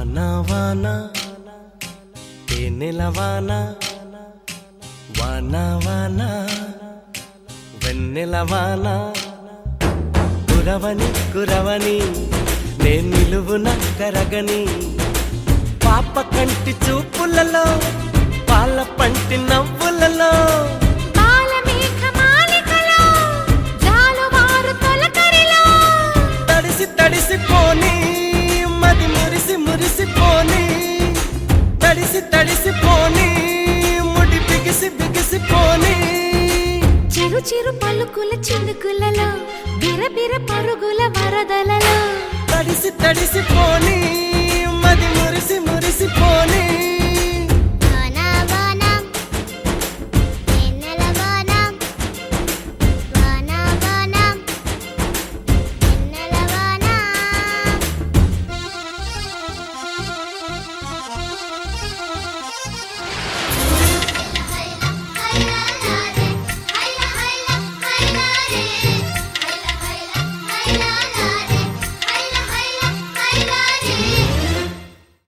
వాన వాన తేనెల వాన వాన వాన వెన్నెల వాన కురవని కురవని నే నిలువున కరగని పాప కంటి చూపులలో పాల పంటి నవ్వులలో తడిసిపోని మది మురిసిపోని తడిసిపోని ముడి బిగిసిపోని చిరు చిరు పలుకుల చినుకులలో బిరబిర పరుగుల వరదలలో తడిసిపోని